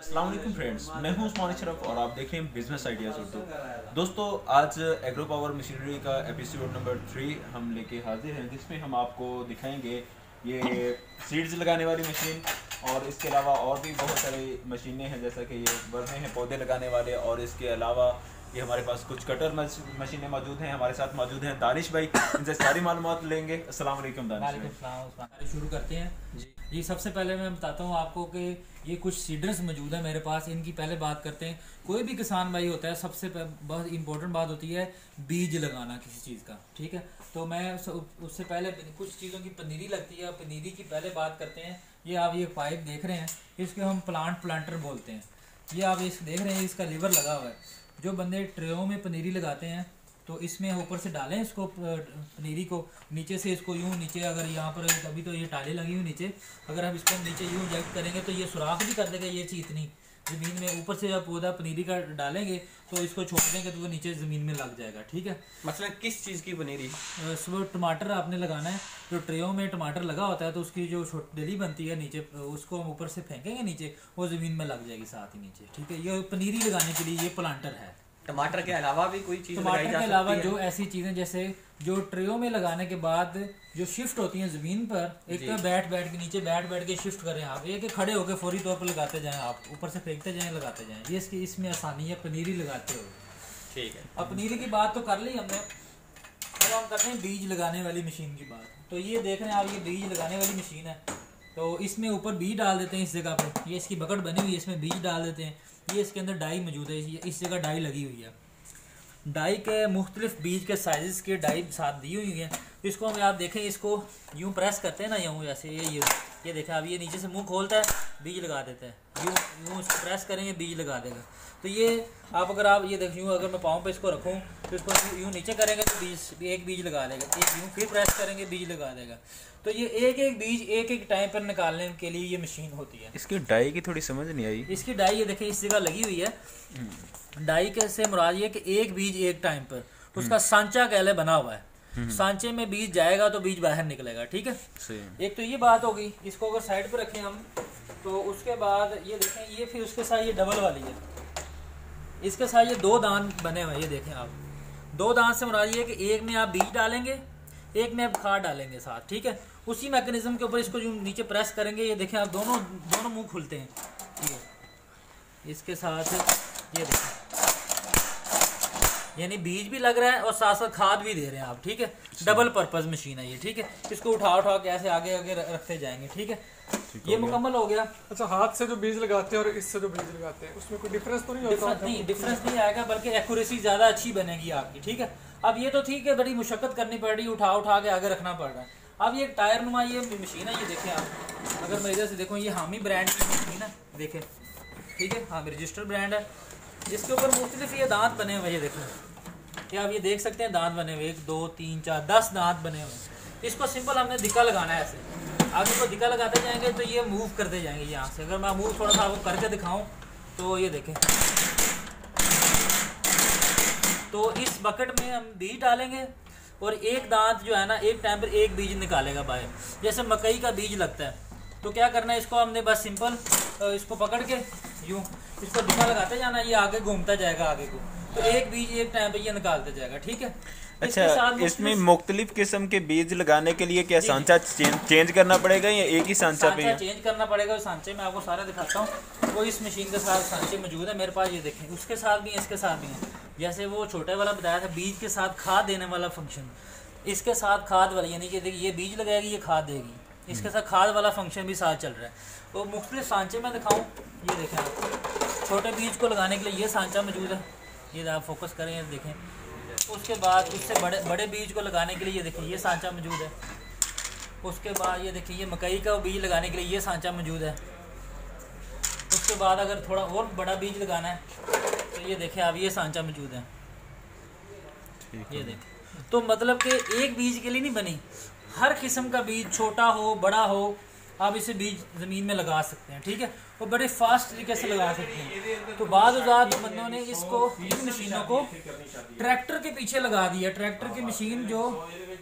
अस्सलाम वालेकुम फ्रेंड्स, मैं हूं उस्मान अशरफ और आप देख रहे हैं बिजनेस आइडियाज़ उर्दू। दोस्तों, आज एग्रो पावर मशीनरी का एपिसोड नंबर 3 हम लेके हाजिर हैं, जिसमें हम आपको दिखाएंगे ये सीड्स लगाने वाली मशीन और इसके अलावा और भी बहुत सारी मशीनें हैं, जैसा कि ये बर्ने हैं पौधे लगाने वाले, और इसके अलावा ये हमारे पास कुछ कटर मशीनें मौजूद हैं। हमारे साथ मौजूद हैं दानिश भाई, इनसे सारी मालूमात लेंगे। अस्सलाम वालेकुम दानिश भाई। शुरू करते हैं जी। सबसे पहले मैं बताता हूँ आपको कि ये कुछ सीडर्स मौजूद है मेरे पास। इनकी पहले बात करते हैं। कोई भी किसान भाई होता है, सबसे बहुत इंपॉर्टेंट बात होती है बीज लगाना किसी चीज़ का, ठीक है। तो मैं उससे पहले कुछ चीज़ों की पनीरी लगती है, पनीरी की पहले बात करते हैं। ये आप ये पाइप देख रहे हैं, इसको हम प्लांटर बोलते हैं। ये आप इस देख रहे हैं, इसका लीवर लगा हुआ है। जो बंदे ट्रेयों में पनीरी लगाते हैं तो इसमें ऊपर से डालें इसको पनीरी को, नीचे से इसको यूँ नीचे, अगर यहाँ पर अभी तो ये टाले लगी हुई नीचे, अगर हम इसको नीचे यूँ इंजेक्ट करेंगे तो ये सुराख भी कर देगा ये चीज़ इतनी ज़मीन में। ऊपर से जब पौधा पनीरी का डालेंगे तो इसको छोड़ देंगे तो वो नीचे ज़मीन में लग जाएगा, ठीक है। मतलब किस चीज़ की पनीरी? सुबह टमाटर आपने लगाना है, जो ट्रेयों में टमाटर लगा होता है तो उसकी जो डली बनती है नीचे, उसको हम ऊपर से फेंकेंगे नीचे, वो ज़मीन में लग जाएगी साथ ही नीचे, ठीक है। ये पनीरी लगाने के लिए ये प्लांटर है। टमाटर के अलावा भी कोई चीज़ लगाई जा सकती है? टमाटर के अलावा जो ऐसी चीज़ें जैसे जो ट्रेयों में लगाने के बाद जो शिफ्ट होती हैं ज़मीन पर, एक तो बैठ के नीचे बैठ के शिफ्ट करें आप, ये कि खड़े होकर फौरी तौर पर लगाते जाएं, आप ऊपर से फेंकते जाएं लगाते जाएं, ये इसमें आसानी है पनीरी लगाते हो, ठीक है। अब पनीरी की बात तो कर ली हमने। अब हम करते हैं बीज लगाने वाली मशीन की बात। तो ये देख रहे हैं आप, ये बीज लगाने वाली मशीन है। तो इसमें ऊपर बीज डाल देते हैं इस जगह पे, ये इसकी बकेट बनी हुई है, इसमें बीज डाल देते हैं। ये इसके अंदर डाई मौजूद है, इस जगह डाई लगी हुई है। डाई के मुख्तलिफ बीज के साइज़ के डाई साथ दी हुई है। तो इसको हम आप देखें, इसको यूँ प्रेस करते हैं ना, यूँ जैसे ये देखें आप, ये नीचे से मुंह खोलता है, बीज लगा देता है, यूँ इसको प्रेस करेंगे बीज लगा देगा। तो ये आप अगर आप ये देखें, अगर मैं पाँव पे इसको रखूँ तो इसको यूँ नीचे करेंगे तो एक बीज लगा देगा, एक यूँ फिर प्रेस करेंगे बीज लगा देगा। तो ये एक बीज एक टाइम पर निकालने के लिए ये मशीन होती है। इसकी डाई की थोड़ी समझ नहीं आई। इसकी डाई ये देखें इस जगह लगी हुई है। डाई के से मुराद ये कि एक बीज एक टाइम पर, उसका सांचा कहले बना हुआ है। सांचे में बीज जाएगा तो बीज बाहर निकलेगा, ठीक है। एक तो ये बात होगी। इसको अगर साइड पर रखें हम, तो उसके बाद ये देखें, ये फिर उसके साथ ये डबल वाली है, इसके साथ ये दो दांत बने हुए हैं। ये देखें आप, दो दांत से मुराद ये कि एक में आप बीज डालेंगे, एक में आप खाद डालेंगे साथ, ठीक है। उसी मैकेनिज्म के ऊपर इसको जो नीचे प्रेस करेंगे, ये देखें आप, दोनों मुंह खुलते हैं। ये इसके साथ ये देखें, यानी बीज भी लग रहा है और साथ साथ खाद भी दे रहे हैं आप, ठीक है। डबल पर्पज मशीन है ये, ठीक है। इसको उठा के ऐसे आगे रखते जाएंगे, ठीक है। ये मुकम्मल हो गया। अच्छा, हाथ से जो बीज लगाते हैं और इससे जो बीज लगाते हैं उसमें कोई डिफरेंस तो नहीं होता? डिफरेंस नहीं आएगा, बल्कि एक्यूरेसी ज़्यादा अच्छी बनेगी आपकी, ठीक है। अब ये तो ठीक है, बड़ी मुशक्कत करनी पड़ रही, उठा के आगे रखना पड़ रहा है। अब ये टायर नुमा ये मशीन है, ये देखें आप, अगर मैं इधर से देखूँ, ये हामी ब्रांड की मशीन है, देखें, ठीक है। हामी रजिस्टर ब्रांड है, जिसके ऊपर मुख्तलिफ ये दांत बने हुए, ये देखें, क्या आप ये देख सकते हैं, दांत बने हुए, 1 2 3 4 10 दांत बने हुए। इसको सिंपल हमने दिक्का लगाना है ऐसे, आगे को दिक्का लगाते जाएंगे तो ये मूव करते जाएंगे यहाँ से। अगर मैं मूव थोड़ा सा आपको करके दिखाऊं तो ये देखें, तो इस बकेट में हम बीज डालेंगे और एक दांत जो है ना, एक टाइम पर एक बीज निकालेगा बाहर। जैसे मकई का बीज लगता है, तो क्या करना है, इसको हमने बस सिंपल इसको पकड़ के यूँ इसको दिक्का लगाते जाना, ये आगे घूमता जाएगा आगे को, तो एक बीज एक टाइम पे ये निकालते जाएगा, ठीक है। अच्छा, इसमें मुख्तलिफ किस्म के बीज लगाने के लिए क्या सांचा चेंज करना पड़ेगा या एक ही सांचा पे? चेंज करना पड़ेगा। सांचे में आपको सारा दिखाता हूँ, वो इस मशीन के साथ सांचे मौजूद है मेरे पास, ये देखें, उसके साथ भी है, इसके साथ भी है। जैसे वो छोटे वाला बताया था, बीज के साथ खाद देने वाला फंक्शन, इसके साथ खाद वाला, यानी कि देखिए ये बीज लगाएगी, ये खाद देगी, इसके साथ खाद वाला फंक्शन भी साथ चल रहा है। तो मुख्तलिफ सांचे में दिखाऊँ, ये देखें आप, छोटे बीज को लगाने के लिए ये सांचा मौजूद है, ये आप फोकस करें, ये देखें। उसके बाद उससे बड़े बीज को लगाने के लिए ये देखिए ये सांचा मौजूद है। उसके बाद ये देखिए, ये मकई का बीज लगाने के लिए ये सांचा मौजूद है। उसके बाद अगर थोड़ा और बड़ा बीज लगाना है तो ये देखें आप, ये सांचा मौजूद है, ये देखें। तो मतलब कि एक बीज के लिए नहीं बनी, हर किस्म का बीज, छोटा हो बड़ा हो, आप इसे बीज ज़मीन में लगा सकते हैं, ठीक है। और बड़े फास्ट तरीके से लगा सकते हैं। तो बाद बंदों ने इसको, इन मशीनों को ट्रैक्टर के पीछे लगा दिया। ट्रैक्टर की मशीन जो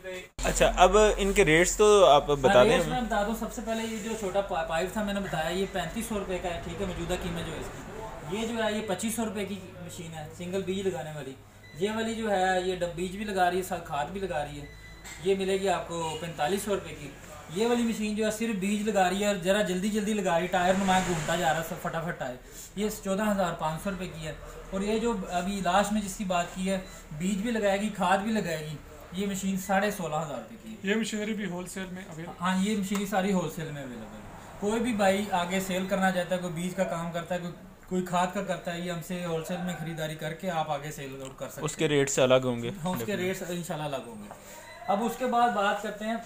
अच्छा, अब इनके रेट्स तो आप बता दें रेट्स मैं बता दूं। सबसे पहले ये जो छोटा पाइप था मैंने बताया, ये 3500 रुपये का है, ठीक है, मौजूदा कीमत जो है इसकी। ये जो है ये 2500 रुपये की मशीन है, सिंगल बीज लगाने वाली। ये वाली जो है ये बीज भी लगा रही है, साथ खाद भी लगा रही है, ये मिलेगी आपको 4500 रुपये की। ये वाली मशीन जो है सिर्फ बीज लगा रही है और ज़रा जल्दी जल्दी लगा रही है, टायर नुमा घूमता जा रहा है, सब फटाफट टायर, ये 14,500 रुपये की है। और ये जो अभी लास्ट में जिसकी बात की है, बीज भी लगाएगी खाद भी लगाएगी, ये मशीन 16,500 रुपये की है। ये मशीनरी भी होलसेल में अवेलेबल? हाँ, ये मशीन सारी होलसेल में अवेलेबल है। कोई भी भाई आगे सेल करना चाहता है, कोई बीज का काम करता है, कोई खाद का करता है, ये हमसे होलसेल में खरीदारी करके आप आगे सेल कर सकते हैं। उसके रेट्स अलग होंगे? हाँ, उसके रेट्स इंशाल्लाह अलग होंगे। अब उसके बाद बात करते हैं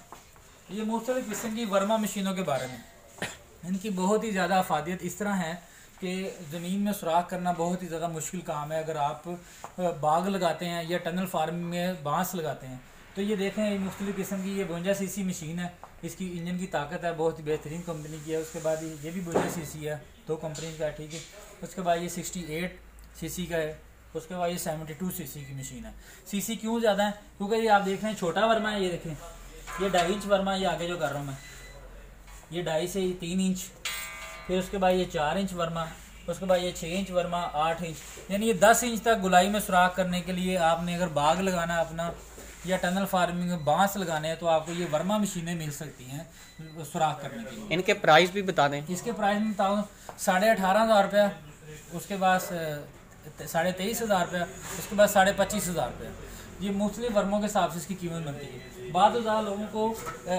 ये मुख्तलिफ किस्म की वर्मा मशीनों के बारे में। इनकी बहुत ही ज़्यादा अफादियत इस तरह है कि ज़मीन में सुराख करना बहुत ही ज़्यादा मुश्किल काम है। अगर आप बाग लगाते हैं या टनल फार्मिंग में बांस लगाते हैं तो ये देखें, ये मुख्तलिफ किस्म की ये 52 सीसी मशीन है। इसकी इंजन की ताकत है, बहुत ही बेहतरीन कंपनी की है। उसके बाद ये भी 52 सीसी है, 2 कंपनी का है, ठीक है। उसके बाद ये 68 सीसी का है। उसके बाद ये 72 सीसी की मशीन है। सीसी क्यों ज़्यादा है? क्योंकि ये आप देख रहे हैं छोटा वर्मा है, ये देखें, ये 2.5 इंच वर्मा, ये आगे जो कर रहा हूँ मैं, ये 2.5 से 3 इंच, फिर उसके बाद ये 4 इंच वर्मा, उसके बाद ये 6 इंच वर्मा, 8 इंच, यानी ये 10 इंच तक गुलाई में सुराख करने के लिए आपने अगर बाग लगाना है अपना या टनल फार्मिंग में बांस लगाने हैं तो आपको ये वर्मा मशीनें मिल सकती हैं सुराख करने के लिए। इनके प्राइस भी बता दें। इसके प्राइस में बताऊँ 18,500 रुपया, उसके बाद 23,500 रुपया, उसके बाद 25,500 रुपया। ये मुख्तलिफ वर्मों के हिसाब से इसकी कीमत बनती है। बाद लोगों को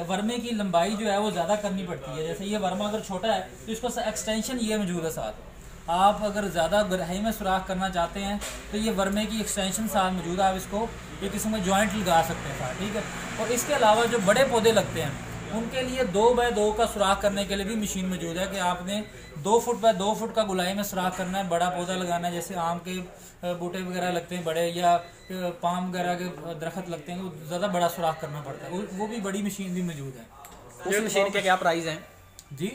वर्मे की लंबाई जो है वो ज़्यादा करनी पड़ती है। जैसे ये वर्मा अगर छोटा है तो इसको एक्सटेंशन ये मौजूद है साथ। आप अगर ज़्यादा गहराई में सुराख करना चाहते हैं तो ये वर्मे की एक्सटेंशन साथ मौजूद है, आप इसको एक किस्म में जॉइंट लगा सकते हैं साथ, ठीक है। और इसके अलावा जो बड़े पौधे लगते हैं उनके लिए 2x2 का सुराख करने के लिए भी मशीन मौजूद है कि आपने 2 फुट बाय 2 फुट का गुलाई में सुराख करना है, बड़ा पौधा लगाना है, जैसे आम के बूटे वगैरह लगते हैं बड़े, या पाम वगैरह के दरख्त लगते हैं, वो ज़्यादा बड़ा सुराख करना पड़ता है, वो भी बड़ी मशीन भी मौजूद है। उस मशीन के क्या प्राइस हैं जी?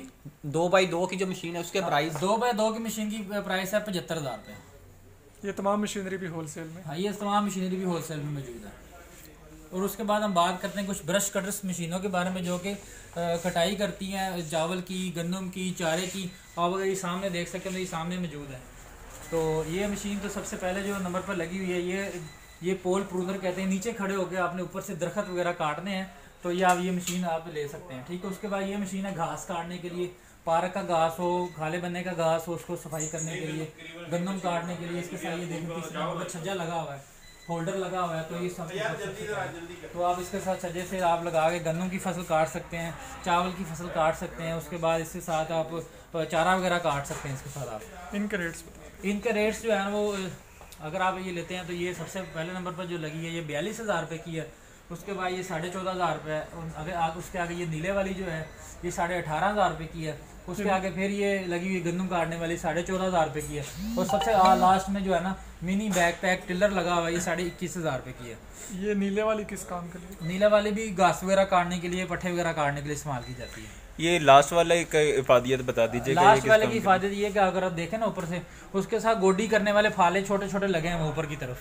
2x2 की जो मशीन है उसके प्राइस? 2x2 की मशीन की प्राइस है 75,000 रुपये। ये तमाम मशीनरी भी होलसेल में? हाँ, ये तमाम मशीनरी भी होलसेल में मौजूद है। और उसके बाद हम बात करते हैं कुछ ब्रश कटर्स मशीनों के बारे में जो कि कटाई करती हैं चावल की, गंदम की, चारे की। आप अगर ये सामने देख सकते हैं तो ये सामने मौजूद है। तो ये मशीन तो सबसे पहले जो नंबर पर लगी हुई है ये पोल प्रूनर कहते हैं। नीचे खड़े होकर आपने ऊपर से दरख्त वगैरह काटने हैं तो ये मशीन आप ले सकते हैं, ठीक है। उसके बाद ये मशीन है घास काटने के लिए, पार्क का घास हो, खाले बनने का घास हो, उसको सफाई करने के लिए, गंदम काटने के लिए। इसके साथ ये देखिए छज्जा लगा हुआ है, होल्डर लगा हुआ है, तो ये सब तो आप इसके साथ छज्जे से आप लगा के गन्नों की फसल काट सकते हैं, चावल की फसल काट सकते हैं। उसके बाद इसके साथ आप चारा वगैरह काट सकते हैं इसके साथ आप। इनके रेट्स जो है वो अगर आप ये लेते हैं तो ये सबसे पहले नंबर पर जो लगी है ये 42,000 रुपये की है। उसके बाद ये 14,500 रुपये है। अगर उसके आगे ये नीले वाली जो है ये 18,500 रुपये की है। उसके आगे फिर ये लगी हुई गंदम काटने वाली 14,500 रुपये की है। और सबसे लास्ट में जो है ना मिनी बैक पैक टिलर लगा हुआ है, ये 21,500 रुपये की है। ये नीले वाली किस काम के लिए? नीले वाली भी घास वगैरह काटने के लिए, पट्ठे वगैरह काटने के लिए इस्तेमाल की जाती है। ये लास्ट वाला की इफादियत बता दीजिए। लास्ट वाले की इफादियत ये कि अगर आप देखें ना ऊपर से उसके साथ गोडी करने वाले फाले छोटे छोटे लगे हैं ऊपर की तरफ,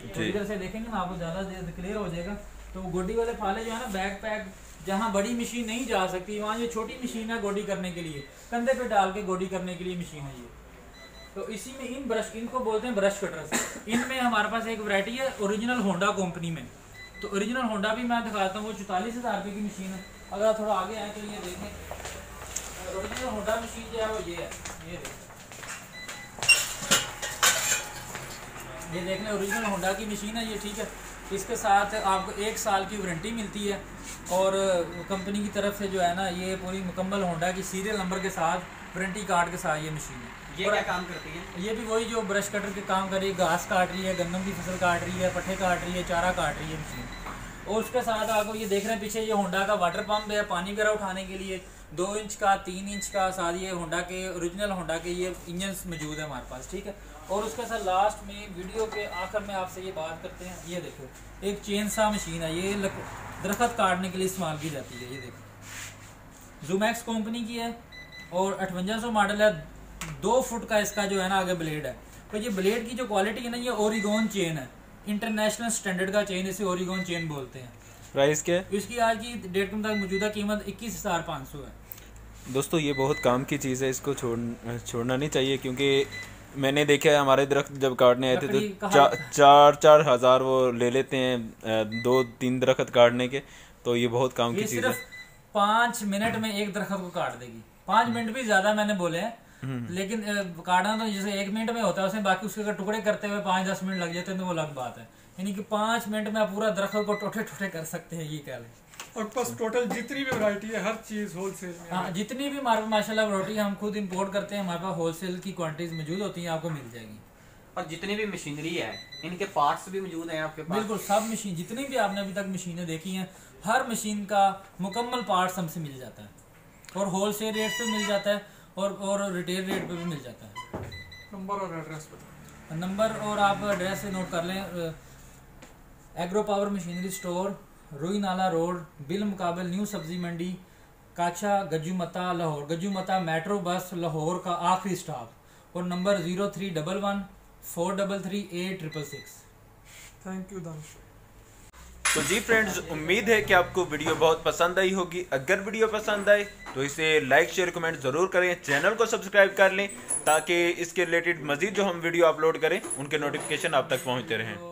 तो इधर से देखेंगे ना आपको ज़्यादा क्लियर हो जाएगा। तो गोडी वाले फाले जो है ना बैक पैक, जहाँ बड़ी मशीन नहीं जा सकती वहाँ ये छोटी मशीन है गोडी करने के लिए, कंधे पे डाल के गोडी करने के लिए मशीन है ये। तो इसी में इन ब्रश, इनको बोलते हैं ब्रश कटर्स। इनमें हमारे पास एक वैरायटी है ओरिजिनल होंडा कंपनी में। तो ओरिजिनल होंडा भी मैं दिखाता हूँ, वो 44,000 रुपये की मशीन है। अगर आप थोड़ा आगे आए तो ये देखें ओरिजिनल होंडा मशीन जो है वो ये है, ये देख लें ओरिजिनल होंडा की मशीन है ये, ठीक है। इसके साथ आपको 1 साल की वारंटी मिलती है और कंपनी की तरफ से जो है ना ये पूरी मुकम्मल होंडा की सीरियल नंबर के साथ वारंटी कार्ड के साथ ये मशीन है। ये क्या काम करती है? ये भी वही जो ब्रश कटर के काम कर रही है, घास काट रही है, गंदम की फसल काट रही है, पट्ठे काट रही है, चारा काट रही है मशीन। और उसके साथ आपको ये देख रहे हैं पीछे ये होंडा का वाटर पंप है पानी वगैरह उठाने के लिए, 2 इंच का, 3 इंच का, साथ ये होंडा के ओरिजिनल होंडा के ये इंजन मौजूद है हमारे पास, ठीक है। और उसके साथ लास्ट में वीडियो के आखिर में आपसे ये बात करते हैं, ये देखो एक चेन सा मशीन है, ये दरख्त काटने के लिए इस्तेमाल की जाती है। ये देखो जूमैक्स कंपनी की है और 5800 मॉडल है, 2 फुट का इसका जो है ना आगे ब्लेड है। तो ये ब्लेड की जो क्वालिटी है ना ये ओरिगोन चेन है, इंटरनेशनल स्टैंडर्ड का चेन, इसे ओरिगोन चेन बोलते हैं। प्राइस क्या है? इसकी आज की डेट के मुताबिक मौजूदा कीमत 21,500 है। दोस्तों ये बहुत काम की चीज़ है, इसको छोड़ना नहीं चाहिए, क्योंकि मैंने देखा है हमारे दरख्त जब काटने आए थे लकड़ी तो कहाँ- 4-4 हज़ार वो ले लेते हैं 2-3 दरख्त काटने के। तो ये बहुत काम की ये चीज़ है। सिर्फ 5 मिनट में एक दरख्त को काट देगी। 5 मिनट भी ज्यादा मैंने बोले हैं, लेकिन काटना तो जैसे 1 मिनट में होता है उसमें, बाकी उसके अगर टुकड़े करते हुए 5-10 मिनट लग जाते हैं तो वो अलग बात है। यानी कि 5 मिनट में आप पूरा दरख्त को टोटे टोटे कर सकते हैं, ये कह लें। और बस टोटल जितनी भी वैरायटी है हर चीज होलसेल में हाँ, जितनी भी हमारे पास माशाल्लाह वैरायटी हम खुद इंपोर्ट करते हैं, हमारे पास होलसेल की क्वांटिटीज मौजूद होती हैं, आपको मिल जाएगी। और जितनी भी मशीनरी है इनके पार्ट्स भी मौजूद हैं आपके पास? बिल्कुल, सब मशीन जितनी भी आपने अभी तक मशीनें देखी हैं, हर मशीन का मुकम्मल पार्ट्स हमसे मिल जाता है, और होलसेल रेट पे मिल जाता है और रिटेल रेट पे भी मिल जाता है। नंबर और एड्रेस बताओ। नंबर और आप एड्रेस से नोट कर लें। एग्रो पावर मशीनरी स्टोर, रुई नाला रोड, बिल मुकाबल न्यू सब्जी मंडी, काचा गज्जूमता लाहौर। गज्जूमता मेट्रो बस लाहौर का आखिरी स्टॉप, और नंबर 0311 433 8666। Thank you Danish. तो जी फ्रेंड्स, उम्मीद है कि आपको वीडियो बहुत पसंद आई होगी। अगर वीडियो पसंद आए तो इसे लाइक शेयर कमेंट ज़रूर करें, चैनल को सब्सक्राइब कर लें ताकि इसके रिलेटेड मज़ीद जो हम वीडियो अपलोड करें उनके नोटिफिकेशन आप तक पहुंचते रहें।